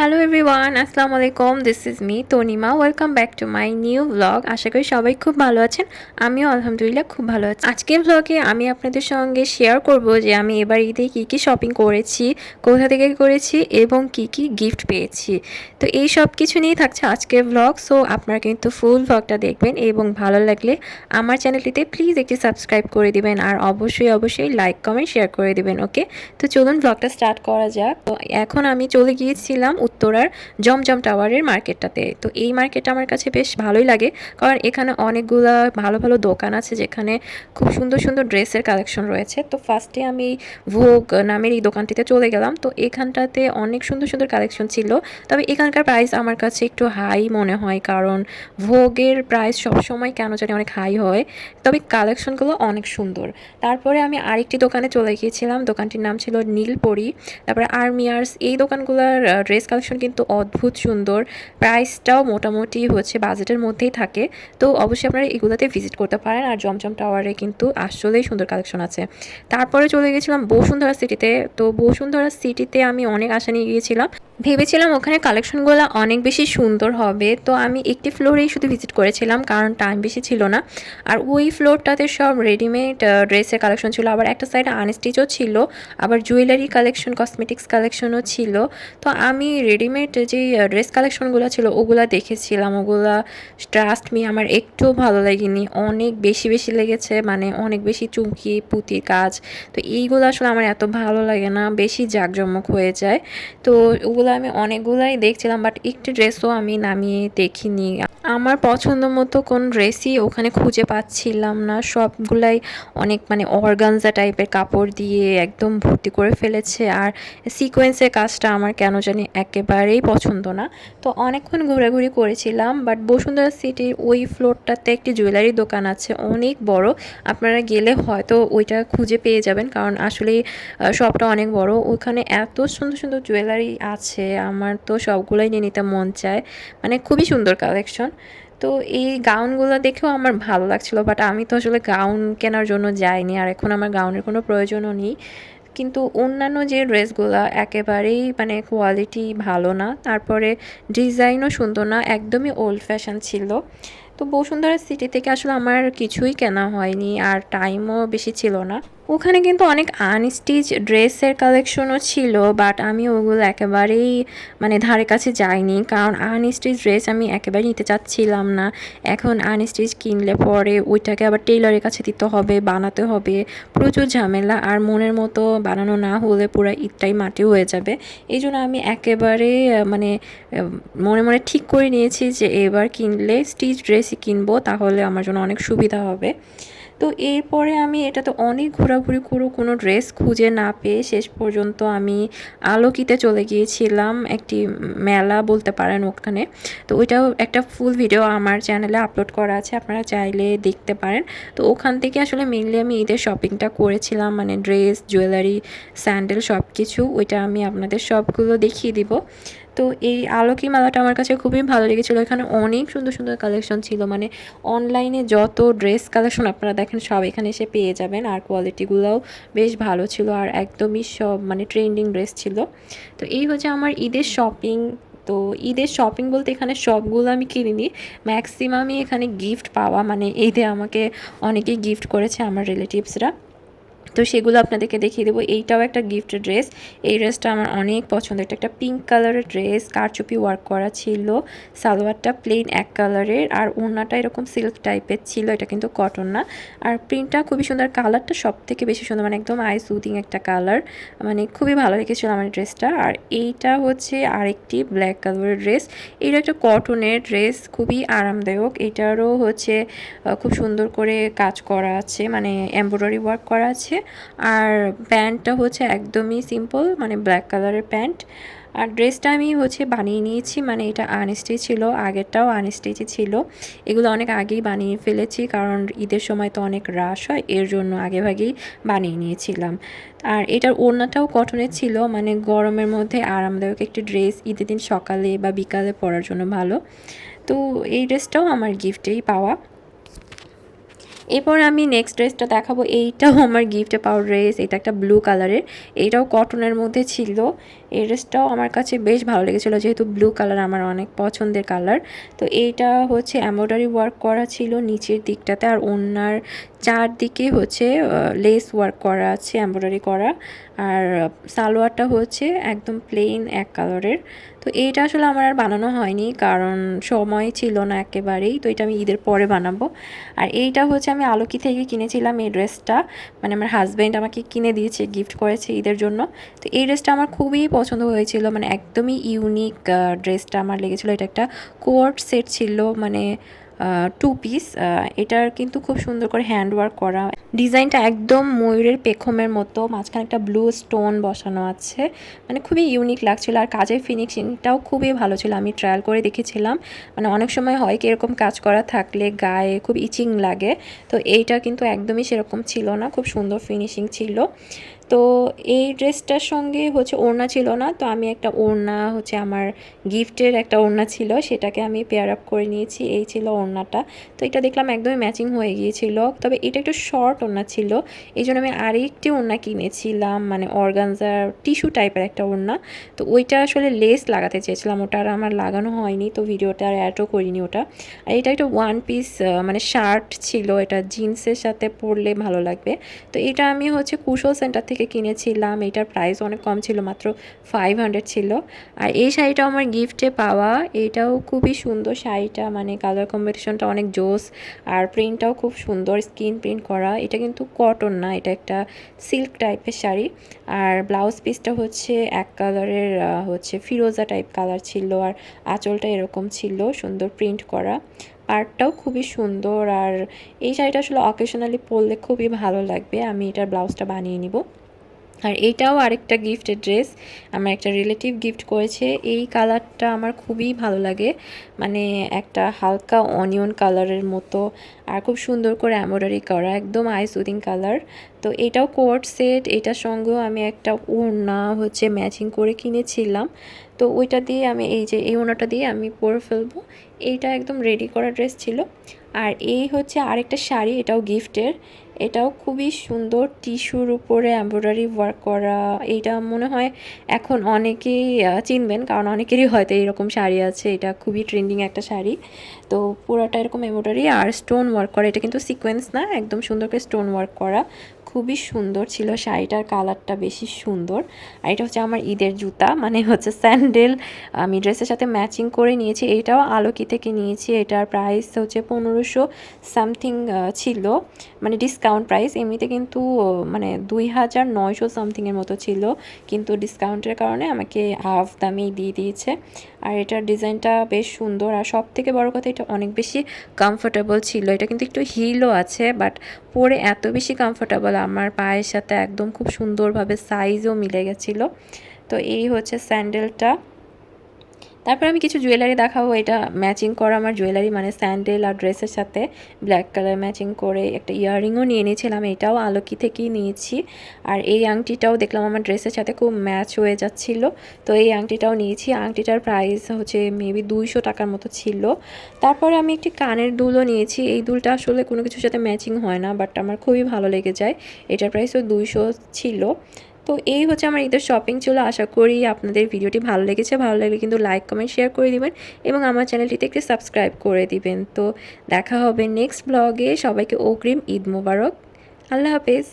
Hello everyone, আসসালামু আলাইকুম। This is me Tanima. Welcome back to my new blog. আশা করি সবাই খুব ভালো আছেন। আমিও আলহামদুলিল্লাহ খুব ভালো আছি। আজকের ব্লগে আমি আপনাদের সঙ্গে শেয়ার করব যে আমি এবার ঈদে কী কী শপিং করেছি, কোথা থেকে করেছি এবং কি কি গিফট পেয়েছি। তো এই সব কিছু নিয়েই থাকছে আজকের ব্লগ। সো আপনারা কিন্তু ফুল ব্লগটা দেখবেন এবং ভালো লাগলে আমার চ্যানেলটিতে প্লিজ একটি সাবস্ক্রাইব করে দিবেন আর অবশ্যই লাইক কমেন্ট শেয়ার করে দিবেন। ওকে, তো চলুন ব্লগটা স্টার্ট করা যাক। তো এখন আমি চলে গিয়েছিলাম উত্তরার জমজম টাওয়ারের মার্কেটটাতে। তো এই মার্কেটটা আমার কাছে বেশ ভালোই লাগে, কারণ এখানে অনেকগুলা ভালো ভালো দোকান আছে যেখানে খুব সুন্দর সুন্দর ড্রেসের কালেকশন রয়েছে। তো ফার্স্টে আমি ভোগ নামের এই দোকানটিতে চলে গেলাম। তো এখানটাতে অনেক সুন্দর সুন্দর কালেকশন ছিল, তবে এখানকার প্রাইস আমার কাছে একটু হাই মনে হয়, কারণ ভোগের প্রাইস সবসময় কেন জানি অনেক হাই হয়, তবে কালেকশনগুলো অনেক সুন্দর। তারপরে আমি আরেকটি দোকানে চলে গিয়েছিলাম, দোকানটির নাম ছিল নীলপরি। তারপরে আর্মিয়ার্স, এই দোকানগুলোর ড্রেস কালেকশন কিন্তু অদ্ভুত সুন্দর, প্রাইসটাও মোটামুটি হচ্ছে বাজেটের মধ্যেই থাকে। তো অবশ্যই আপনারা এগুলোতে ভিজিট করতে পারেন। আর জমজম টাওয়ারে কিন্তু আসলেই সুন্দর কালেকশন আছে। তারপরে চলে গেছিলাম বসুন্ধরা সিটিতে। তো বসুন্ধরা সিটিতে আমি অনেক আশা নিয়ে গিয়েছিলাম, ভেবেছিলাম ওখানে কালেকশনগুলো অনেক বেশি সুন্দর হবে। তো আমি একটি ফ্লোরেই শুধু ভিজিট করেছিলাম, কারণ টাইম বেশি ছিল না। আর ওই ফ্লোরটাতে সব রেডিমেড ড্রেসের কালেকশন ছিল, আবার একটা সাইডে আনস্টিচও ছিল, আবার জুয়েলারি কালেকশন, কসমেটিক্স কালেকশনও ছিল। তো আমি রেডিমেড যেই ড্রেস কালেকশনগুলো ছিল ওগুলা দেখেছিলাম, ওগুলা ট্রাস্ট মি আমার একটু ভালো লাগেনি, অনেক বেশি বেশি লেগেছে, মানে অনেক বেশি চুমকি পুঁতির কাজ। তো এইগুলো আসলে আমার এত ভালো লাগে না, বেশি জাঁকজমক হয়ে যায়। তো ওগুলো আমি অনেকগুলাই দেখছিলাম, বাট একটি ড্রেসও আমি নামিয়ে দেখিনি। আমার পছন্দ মতো কোন ড্রেসই ওখানে খুঁজে পাচ্ছিলাম না, সবগুলাই অনেক মানে অর্গানজা টাইপের কাপড় দিয়ে একদম ভর্তি করে ফেলেছে। আর সিকোয়েন্সের কাজটা আমার কেন জানি একেবারেই পছন্দ না। তো অনেকক্ষণ ঘোরাঘুরি করেছিলাম, বাট বসুন্ধরা সিটির ওই ফ্লোরটাতে একটি জুয়েলারি দোকান আছে অনেক বড়, আপনারা গেলে হয়তো ওইটা খুঁজে পেয়ে যাবেন, কারণ আসলে শপটা অনেক বড়। ওখানে এত সুন্দর সুন্দর জুয়েলারি আছে, আমার তো সবগুলোই নিয়ে নিতে মন চায়, মানে খুবই সুন্দর কালেকশন। তো এই গাউনগুলো দেখেও আমার ভালো লাগছিলো, বাট আমি তো আসলে গাউন কেনার জন্য যাইনি, আর এখন আমার গাউনের কোনো প্রয়োজনও নেই। কিন্তু অন্যান্য যে ড্রেসগুলো একেবারেই মানে কোয়ালিটি ভালো না, তারপরে ডিজাইনও সুন্দর না, একদমই ওল্ড ফ্যাশন ছিল। তো বসুন্ধরা সিটি থেকে আসলে আমার কিছুই কেনা হয়নি, আর টাইমও বেশি ছিল না। ওখানে কিন্তু অনেক আনস্টিচ ড্রেসের কালেকশনও ছিল, বাট আমি ওগুলো একেবারেই মানে ধারে কাছে যাইনি, কারণ আনস্টিচ ড্রেস আমি একেবারেই নিতে চাচ্ছিলাম না। এখন আনস্টিচ কিনলে পরে ওইটাকে আবার টেইলরের কাছে দিতে হবে, বানাতে হবে, প্রচুর ঝামেলা, আর মনের মতো বানানো না হলে পুরো ঈদটাই মাটি হয়ে যাবে। এই জন্য আমি একেবারে মানে মনে মনে ঠিক করে নিয়েছি যে এবার কিনলে স্টিচ ড্রেসই কিনবো, তাহলে আমার জন্য অনেক সুবিধা হবে। তো এরপরে আমি এটাতে অনেক ঘোরাঘুরি করে কোনো ড্রেস খুঁজে না পেয়ে শেষ পর্যন্ত আমি আলোকিতে চলে গিয়েছিলাম, একটি মেলা বলতে পারেন ওখানে। তো ওইটাও একটা ফুল ভিডিও আমার চ্যানেলে আপলোড করা আছে, আপনারা চাইলে দেখতে পারেন। তো ওখান থেকে আসলে মেনলি আমি ঈদের শপিংটা করেছিলাম, মানে ড্রেস, জুয়েলারি, স্যান্ডেল সব কিছু, ওইটা আমি আপনাদের সবগুলো দেখিয়ে দিব। তো এই আলোকি মেলাটা আমার কাছে খুবই ভালো লেগেছিলো, এখানে অনেক সুন্দর সুন্দর কালেকশন ছিল, মানে অনলাইনে যত ড্রেস কালেকশন আপনারা দেখেন সব এখানে এসে পেয়ে যাবেন, আর কোয়ালিটিগুলোও বেশ ভালো ছিল, আর একদমই সব মানে ট্রেন্ডিং ড্রেস ছিল। তো এই হচ্ছে আমার ঈদের শপিং। তো ঈদের শপিং বলতে এখানে সবগুলো আমি কিনিনি, ম্যাক্সিমামই এখানে গিফট পাওয়া, মানে ঈদে আমাকে অনেকেই গিফট করেছে আমার রিলেটিভসরা। তো সেগুলো আপনাদেরকে দেখিয়ে দেবো। এইটাও একটা গিফট ড্রেস, এই ড্রেসটা আমার অনেক পছন্দ। এটা একটা পিঙ্ক কালারের ড্রেস, কারচুপি ওয়ার্ক করা ছিল, সালোয়ারটা প্লেন এক কালারের, আর ওড়নাটা এরকম সিল্ক টাইপের ছিল, এটা কিন্তু কটন না। আর প্রিন্টটা খুবই সুন্দর, কালারটা সব থেকে বেশি সুন্দর, মানে একদম আই সুদিং একটা কালার, মানে খুবই ভালো লেগেছিলো আমার ড্রেসটা। আর এইটা হচ্ছে আরেকটি ব্ল্যাক কালারের ড্রেস, এটা একটা কটনের ড্রেস, খুবই আরামদায়ক। এটারও হচ্ছে খুব সুন্দর করে কাজ করা আছে, মানে এমব্রয়ডারি ওয়ার্ক করা আছে। আর প্যান্টটা হচ্ছে একদমই সিম্পল, মানে ব্ল্যাক কালারের প্যান্ট। আর ড্রেসটা আমি হচ্ছে বানিয়ে নিয়েছি, মানে এটা আনস্টিচ ছিল, আগেরটাও আনস্টিচই ছিল। এগুলো অনেক আগেই বানিয়ে ফেলেছি, কারণ ঈদের সময় তো অনেক রাশ হয়, এর জন্য আগেভাগেই বানিয়ে নিয়েছিলাম। আর এটার ওড়নাটাও কটনের ছিল, মানে গরমের মধ্যে আরামদায়ক একটি ড্রেস, ঈদের দিন সকালে বা বিকালে পরার জন্য ভালো। তো এই ড্রেসটাও আমার গিফটেই পাওয়া। এরপর আমি নেক্সট ড্রেসটা দেখাবো। এইটাও আমার গিফটে পাওয়া ড্রেস। এটা একটা ব্লু কালারের, এইটাও কটনের মধ্যে ছিল। এই ড্রেসটাও আমার কাছে বেশ ভালো লেগেছিলো, যেহেতু ব্লু কালার আমার অনেক পছন্দের কালার। তো এইটা হচ্ছে এমব্রয়ডারি ওয়ার্ক করা ছিল নিচের দিকটাতে, আর ওড়নার চারদিকে হচ্ছে লেস ওয়ার্ক করা আছে, এমব্রয়ডারি করা। আর সালোয়ারটা হচ্ছে একদম প্লেন এক কালারের। তো এইটা আসলে আমার আর বানানো হয়নি, কারণ সময় ছিল না একেবারেই। তো এটা আমি ঈদের পরে বানাবো। আর এইটা হচ্ছে আমি আলোকি থেকে কিনেছিলাম এই ড্রেসটা, মানে আমার হাজব্যান্ড আমাকে কিনে দিয়েছে, গিফট করেছে ঈদের জন্য। তো এই ড্রেসটা আমার খুবই পছন্দ হয়েছিল, মানে একদমই ইউনিক ড্রেসটা আমার লেগেছিলো। এটা একটা কোয়ার্ট সেট ছিল, মানে 2 পিস। এটার কিন্তু খুব সুন্দর করে হ্যান্ডওয়ার্ক করা, ডিজাইনটা একদম ময়ূরের পেখমের মতো, মাঝখানে একটা ব্লু স্টোন বসানো আছে, মানে খুবই ইউনিক লাগছিল। আর কাজের ফিনিশিংটাও খুবই ভালো ছিল, আমি ট্রায়াল করে দেখেছিলাম। মানে অনেক সময় হয় কি এরকম কাজ করা থাকলে গায়ে খুব ইচিং লাগে, তো এইটা কিন্তু একদমই সেরকম ছিল না, খুব সুন্দর ফিনিশিং ছিল। তো এই ড্রেসটার সঙ্গে হচ্ছে ওড়না ছিল না, তো আমি একটা ওড়না হচ্ছে আমার গিফটের একটা ওড়না ছিল, সেটাকে আমি পেয়ার আপ করে নিয়েছি। এই ছিল ওড়নাটা। তো এটা দেখলাম একদমই ম্যাচিং হয়ে গিয়েছিল, তবে এটা একটু শর্ট ওড়না ছিল, এই জন্য আমি আরেকটি ওড়না কিনেছিলাম, মানে অর্গানজার টিস্যু টাইপের একটা ওড়না। তো ওইটা আসলে লেস লাগাতে চেয়েছিলাম, ওটা আর আমার লাগানো হয়নি, তো ভিডিওটা আর অ্যাডও করিনি ওটা। আর এটা একটা ওয়ান পিস মানে শার্ট ছিল, এটা জিন্সের সাথে পরলে ভালো লাগবে। তো এটা আমি হচ্ছে কুশল সেন্টার থেকে কিনেছিলাম, এটার প্রাইস অনেক কম ছিল, মাত্র 500 ছিল। আর এই শাড়িটাও আমার গিফটে পাওয়া, এটাও খুবই সুন্দর শাড়িটা, মানে কালার কম্বিনেশনটা অনেক জোস, আর প্রিন্টটাও খুব সুন্দর, স্কিন প্রিন্ট করা। এটা কিন্তু কটন না, এটা একটা সিল্ক টাইপের শাড়ি। আর ব্লাউজ পিসটা হচ্ছে এক কালারের, হচ্ছে ফিরোজা টাইপ কালার ছিল, আর আঁচলটা এরকম ছিল, সুন্দর প্রিন্ট করা। পার্টটাও খুবই সুন্দর। আর এই শাড়িটা আসলে অকেশনালি পরলে খুবই ভালো লাগবে, আমি এটার ব্লাউজটা বানিয়ে নিব। আর এইটাও আরেকটা গিফটের ড্রেস, আমার একটা রিলেটিভ গিফট করেছে। এই কালারটা আমার খুবই ভালো লাগে, মানে একটা হালকা অনিয়ন কালারের মতো, আর খুব সুন্দর করে এমব্রয়ডারি করা, একদম আই সুদিং কালার। তো এটাও কোয়ার্ট সেট, এটার সঙ্গেও আমি একটা ওড়না হচ্ছে ম্যাচিং করে কিনেছিলাম। তো ওইটা দিয়ে আমি এই যে এই ওড়নাটা দিয়ে আমি পরে ফেলবো। এইটা একদম রেডি করা ড্রেস ছিল। আর এই হচ্ছে আরেকটা শাড়ি, এটাও গিফটের, এটাও খুবই সুন্দর, টিস্যুর উপরে এমব্রয়ডারি ওয়ার্ক করা। এইটা মনে হয় এখন অনেকেই চিনবেন, কারণ অনেকেরই হয়তো এইরকম শাড়ি আছে, এটা খুবই ট্রেন্ডিং একটা শাড়ি। তো পুরোটা এরকম এমব্রয়ডারি আর স্টোন ওয়ার্ক করা, এটা কিন্তু সিকোয়েন্স না, একদম সুন্দর করে স্টোন ওয়ার্ক করা, খুবই সুন্দর ছিল শাড়িটার কালারটা বেশি সুন্দর। আর এটা হচ্ছে আমার ঈদের জুতা, মানে হচ্ছে স্যান্ডেল, আমি ড্রেসের সাথে ম্যাচিং করে নিয়েছি। এটাও আলোকি থেকে নিয়েছি, এটার প্রাইস হচ্ছে 1500 সামথিং ছিল, মানে ডিসকাউন্ট প্রাইস। এমনিতে কিন্তু মানে 2900 সামথিংয়ের মতো ছিল, কিন্তু ডিসকাউন্টের কারণে আমাকে হাফ দামেই দিয়ে দিয়েছে। আর এটার ডিজাইনটা বেশ সুন্দর, আর সব থেকে বড় কথা এটা অনেক বেশি কমফোর্টেবল ছিল। এটা কিন্তু একটু হিলও আছে, বাট পরে এত বেশি কমফোর্টেবল, আমার পায়ের সাথে একদম খুব সুন্দরভাবে সাইজও মিলে গেছিলো। তো এই হচ্ছে স্যান্ডেলটা। তারপর আমি কিছু জুয়েলারি দেখাবো, এটা ম্যাচিং করা আমার জুয়েলারি, মানে স্যান্ডেল আর ড্রেসের সাথে ব্ল্যাক কালার ম্যাচিং করে একটা ইয়াররিংও নিয়ে নিয়েছিলাম, এটাও আলোকি থেকেই নিয়েছি। আর এই আংটিটাও দেখলাম আমার ড্রেসের সাথে খুব ম্যাচ হয়ে যাচ্ছিলো, তো এই আংটিটাও নিয়েছি। আংটিটার প্রাইস হচ্ছে মেবি 200 টাকার মতো ছিল। তারপরে আমি একটি কানের দুলও নিয়েছি, এই দুলটা আসলে কোনো কিছুর সাথে ম্যাচিং হয় না, বাট আমার খুবই ভালো লেগে যায়, এটার প্রাইসও 200 ছিল। তো এই হচ্ছে আমার ঈদের শপিং ছিল। আশা করি আপনাদের ভিডিওটি ভালো লেগেছে, ভালো লাগলে কিন্তু লাইক কমেন্ট শেয়ার করে দিবেন, এবং আমার চ্যানেলটিতে একটু সাবস্ক্রাইব করে দিবেন। তো দেখা হবে নেক্সট ব্লগে, সবাইকে অগ্রিম ঈদ মোবারক, আল্লাহ হাফেজ।